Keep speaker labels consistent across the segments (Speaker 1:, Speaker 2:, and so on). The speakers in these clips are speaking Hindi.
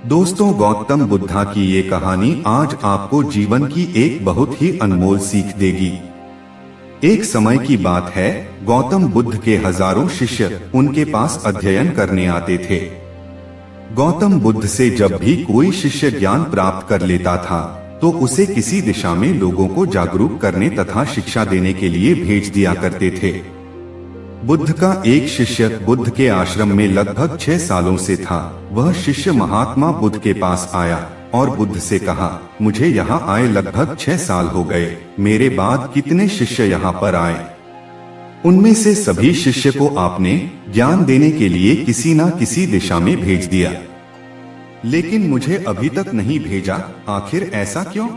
Speaker 1: दोस्तों, गौतम बुद्धा की ये कहानी आज आपको जीवन की एक बहुत ही अनमोल सीख देगी। एक समय की बात है, गौतम बुद्ध के हजारों शिष्य उनके पास अध्ययन करने आते थे। गौतम बुद्ध से जब भी कोई शिष्य ज्ञान प्राप्त कर लेता था, तो उसे किसी दिशा में लोगों को जागरूक करने तथा शिक्षा देने के लिए भेज दिया करते थे। बुद्ध का एक शिष्य बुद्ध के आश्रम में लगभग 6 सालों से था। वह शिष्य महात्मा बुद्ध के पास आया और बुद्ध से कहा, मुझे यहाँ आए लगभग 6 साल हो गए। मेरे बाद कितने शिष्य यहाँ पर आए, उनमें से सभी शिष्य को आपने ज्ञान देने के लिए किसी न किसी दिशा में भेज दिया, लेकिन मुझे अभी तक नहीं भेजा। आखिर ऐसा क्यों?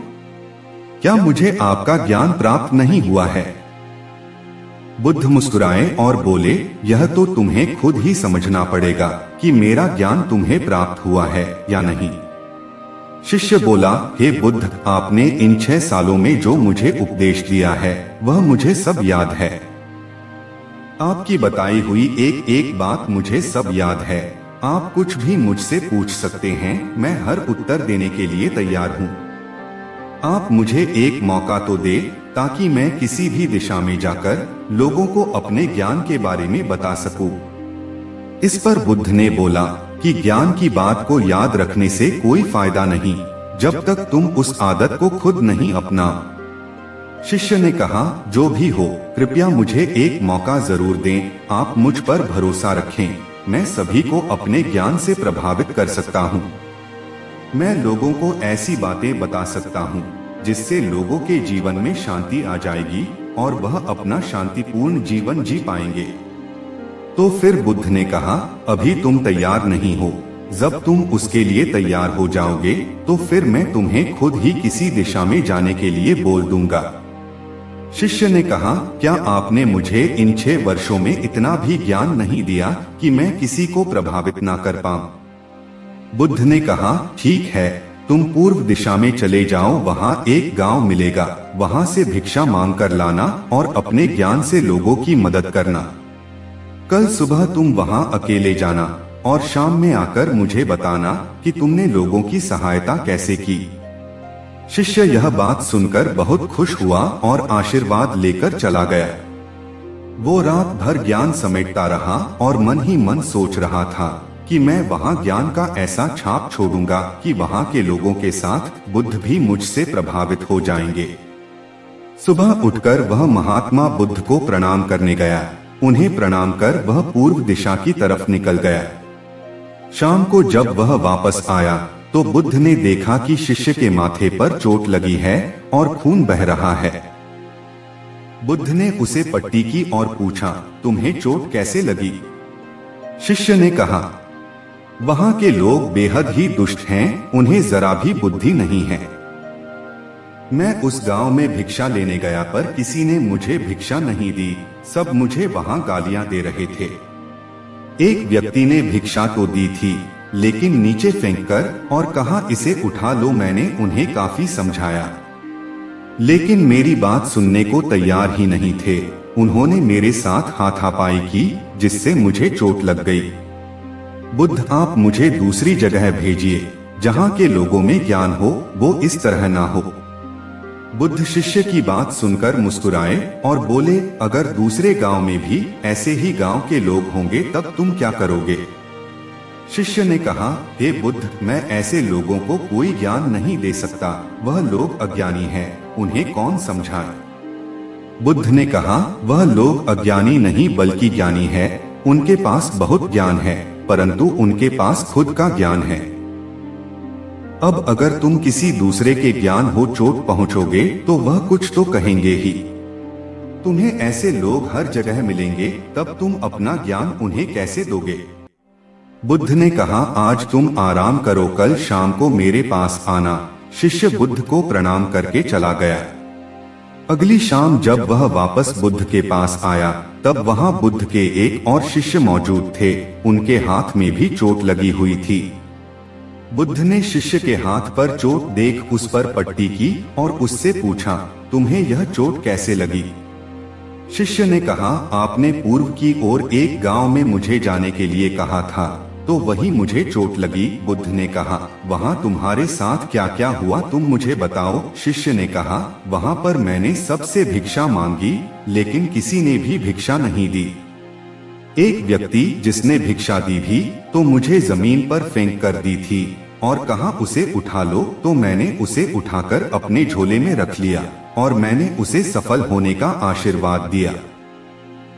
Speaker 1: क्या मुझे आपका ज्ञान प्राप्त नहीं हुआ है? बुद्ध मुस्कुराए और बोले, यह तो तुम्हें खुद ही समझना पड़ेगा कि मेरा ज्ञान तुम्हें प्राप्त हुआ है या नहीं। शिष्य बोला, हे बुद्ध, आपने इन 6 सालों में जो मुझे उपदेश दिया है वह मुझे सब याद है। आपकी बताई हुई एक एक बात मुझे सब याद है। आप कुछ भी मुझसे पूछ सकते हैं, मैं हर उत्तर देने के लिए तैयार हूँ। आप मुझे एक मौका तो दे ताकि मैं किसी भी दिशा में जाकर लोगों को अपने ज्ञान के बारे में बता सकूं। इस पर बुद्ध ने बोला कि ज्ञान की बात को याद रखने से कोई फायदा नहीं, जब तक तुम उस आदत को खुद नहीं अपना। शिष्य ने कहा, जो भी हो, कृपया मुझे एक मौका जरूर दें। आप मुझ पर भरोसा रखें, मैं सभी को अपने ज्ञान से प्रभावित कर सकता हूँ। मैं लोगों को ऐसी बातें बता सकता हूँ जिससे लोगों के जीवन में शांति आ जाएगी और वह अपना शांतिपूर्ण जीवन जी पाएंगे। तो फिर बुद्ध ने कहा, अभी तुम तैयार नहीं हो। जब तुम उसके लिए तैयार हो जाओगे तो फिर मैं तुम्हें खुद ही किसी दिशा में जाने के लिए बोल दूंगा। शिष्य ने कहा, क्या आपने मुझे इन 6 वर्षों में इतना भी ज्ञान नहीं दिया कि मैं किसी को प्रभावित ना कर पाऊं? बुद्ध ने कहा, ठीक है, तुम पूर्व दिशा में चले जाओ। वहाँ एक गांव मिलेगा, वहाँ से भिक्षा मांग कर लाना और अपने ज्ञान से लोगों की मदद करना। कल सुबह तुम वहाँ अकेले जाना और शाम में आकर मुझे बताना कि तुमने लोगों की सहायता कैसे की। शिष्य यह बात सुनकर बहुत खुश हुआ और आशीर्वाद लेकर चला गया। वो रात भर ज्ञान समेटता रहा और मन ही मन सोच रहा था कि मैं वहाँ ज्ञान का ऐसा छाप छोड़ूंगा कि वहाँ के लोगों के साथ बुद्ध भी मुझसे प्रभावित हो जाएंगे। सुबह उठकर वह महात्मा बुद्ध को प्रणाम करने गया। उन्हें प्रणाम कर वह पूर्व दिशा की तरफ निकल गया। शाम को जब वह वापस आया तो बुद्ध ने देखा कि शिष्य के माथे पर चोट लगी है और खून बह रहा है। बुद्ध ने उसे पट्टी की और पूछा, तुम्हें चोट कैसे लगी? शिष्य ने कहा, वहाँ के लोग बेहद ही दुष्ट हैं, उन्हें जरा भी बुद्धि नहीं है। मैं उस गांव में भिक्षा लेने गया पर किसी ने मुझे भिक्षा नहीं दी, सब मुझे वहाँ गालियां दे रहे थे। एक व्यक्ति ने भिक्षा तो दी थी, लेकिन नीचे फेंककर और कहा, इसे उठा लो। मैंने उन्हें काफी समझाया, लेकिन मेरी बात सुनने को तैयार ही नहीं थे। उन्होंने मेरे साथ हाथापाई की, जिससे मुझे चोट लग गई। बुद्ध, आप मुझे दूसरी जगह भेजिए जहाँ के लोगों में ज्ञान हो, वो इस तरह ना हो। बुद्ध शिष्य की बात सुनकर मुस्कुराए और बोले, अगर दूसरे गांव में भी ऐसे ही गांव के लोग होंगे तब तुम क्या करोगे? शिष्य ने कहा, हे बुद्ध, मैं ऐसे लोगों को कोई ज्ञान नहीं दे सकता। वह लोग अज्ञानी हैं, उन्हें कौन समझाए? बुद्ध ने कहा, वह लोग अज्ञानी नहीं बल्कि ज्ञानी है। उनके पास बहुत ज्ञान है, परंतु उनके पास खुद का ज्ञान है। अब अगर तुम किसी दूसरे के ज्ञान हो चोट पहुंचोगे तो वह कुछ तो कहेंगे ही। तुम्हें ऐसे लोग हर जगह मिलेंगे, तब तुम अपना ज्ञान उन्हें कैसे दोगे? बुद्ध ने कहा, आज तुम आराम करो, कल शाम को मेरे पास आना। शिष्य बुद्ध को प्रणाम करके चला गया। अगली शाम जब वह वापस बुद्ध के पास आया तब वहाँ बुद्ध के एक और शिष्य मौजूद थे। उनके हाथ में भी चोट लगी हुई थी। बुद्ध ने शिष्य के हाथ पर चोट देख उस पर पट्टी की और उससे पूछा, तुम्हें यह चोट कैसे लगी? शिष्य ने कहा, आपने पूर्व की ओर एक गांव में मुझे जाने के लिए कहा था। तो वही मुझे चोट लगी। बुद्ध ने कहा, वहाँ तुम्हारे साथ क्या क्या हुआ तुम मुझे बताओ। शिष्य ने कहा, वहाँ पर मैंने सबसे भिक्षा मांगी, लेकिन किसी ने भी भिक्षा नहीं दी। एक व्यक्ति जिसने भिक्षा दी भी तो मुझे जमीन पर फेंक कर दी थी और कहा उसे उठा लो, तो मैंने उसे उठाकर अपने झोले में रख लिया और मैंने उसे सफल होने का आशीर्वाद दिया।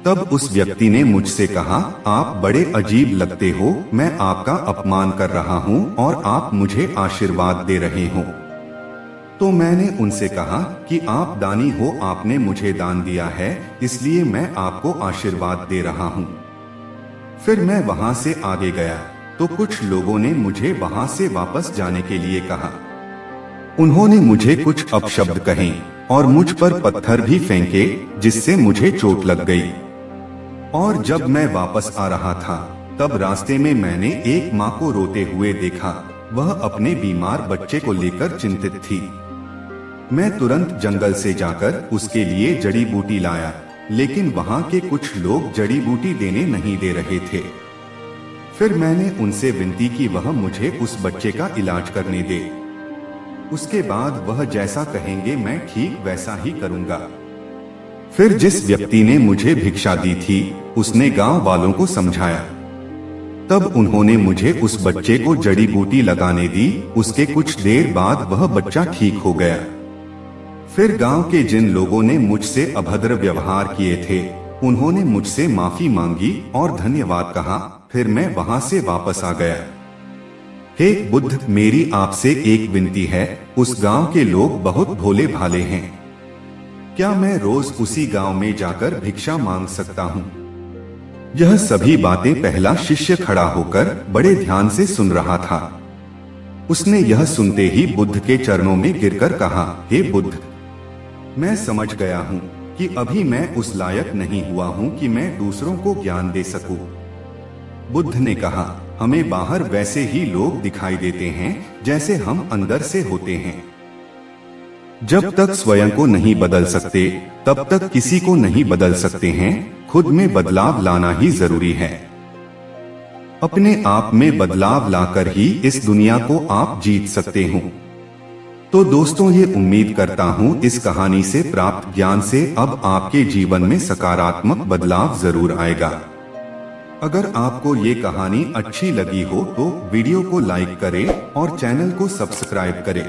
Speaker 1: तब उस व्यक्ति ने मुझसे कहा, आप बड़े अजीब लगते हो, मैं आपका अपमान कर रहा हूँ और आप मुझे आशीर्वाद दे रहे हो। तो मैंने उनसे कहा कि आप दानी हो, आपने मुझे दान दिया है, इसलिए मैं आपको आशीर्वाद दे रहा हूँ। फिर मैं वहाँ से आगे गया तो कुछ लोगों ने मुझे वहाँ से वापस जाने के लिए कहा। उन्होंने मुझे कुछ अपशब्द कहे और मुझ पर पत्थर भी फेंके, जिससे मुझे चोट लग गई। और जब मैं वापस आ रहा था तब रास्ते में मैंने एक माँ को रोते हुए देखा। वह अपने बीमार बच्चे को लेकर चिंतित थी। मैं तुरंत जंगल से जाकर उसके लिए जड़ी बूटी लाया, लेकिन वहाँ के कुछ लोग जड़ी बूटी देने नहीं दे रहे थे। फिर मैंने उनसे विनती की वह मुझे उस बच्चे का इलाज करने दे। उसके बाद वह जैसा कहेंगे मैं ठीक वैसा ही करूँगा। फिर जिस व्यक्ति ने मुझे भिक्षा दी थी उसने गांव वालों को समझाया। तब उन्होंने मुझे उस बच्चे को जड़ी बूटी लगाने दी। उसके कुछ देर बाद वह बच्चा ठीक हो गया। फिर गांव के जिन लोगों ने मुझसे अभद्र व्यवहार किए थे उन्होंने मुझसे माफी मांगी और धन्यवाद कहा। फिर मैं वहां से वापस आ गया। हे बुद्ध, मेरी आपसे एक विनती है, उस गांव के लोग बहुत भोले भाले हैं। क्या मैं रोज उसी गांव में जाकर भिक्षा मांग सकता हूँ? यह सभी बातें पहला शिष्य खड़ा होकर बड़े ध्यान से सुन रहा था। उसने यह सुनते ही बुद्ध के चरणों में गिरकर कहा, हे बुद्ध, मैं समझ गया हूँ कि अभी मैं उस लायक नहीं हुआ हूँ कि मैं दूसरों को ज्ञान दे सकूं। बुद्ध ने कहा, हमें बाहर वैसे ही लोग दिखाई देते हैं जैसे हम अंदर से होते हैं। जब तक स्वयं को नहीं बदल सकते तब तक किसी को नहीं बदल सकते हैं। खुद में बदलाव लाना ही जरूरी है। अपने आप में बदलाव लाकर ही इस दुनिया को आप जीत सकते हो। तो दोस्तों, ये उम्मीद करता हूँ इस कहानी से प्राप्त ज्ञान से अब आपके जीवन में सकारात्मक बदलाव जरूर आएगा। अगर आपको ये कहानी अच्छी लगी हो तो वीडियो को लाइक करें और चैनल को सब्सक्राइब करें।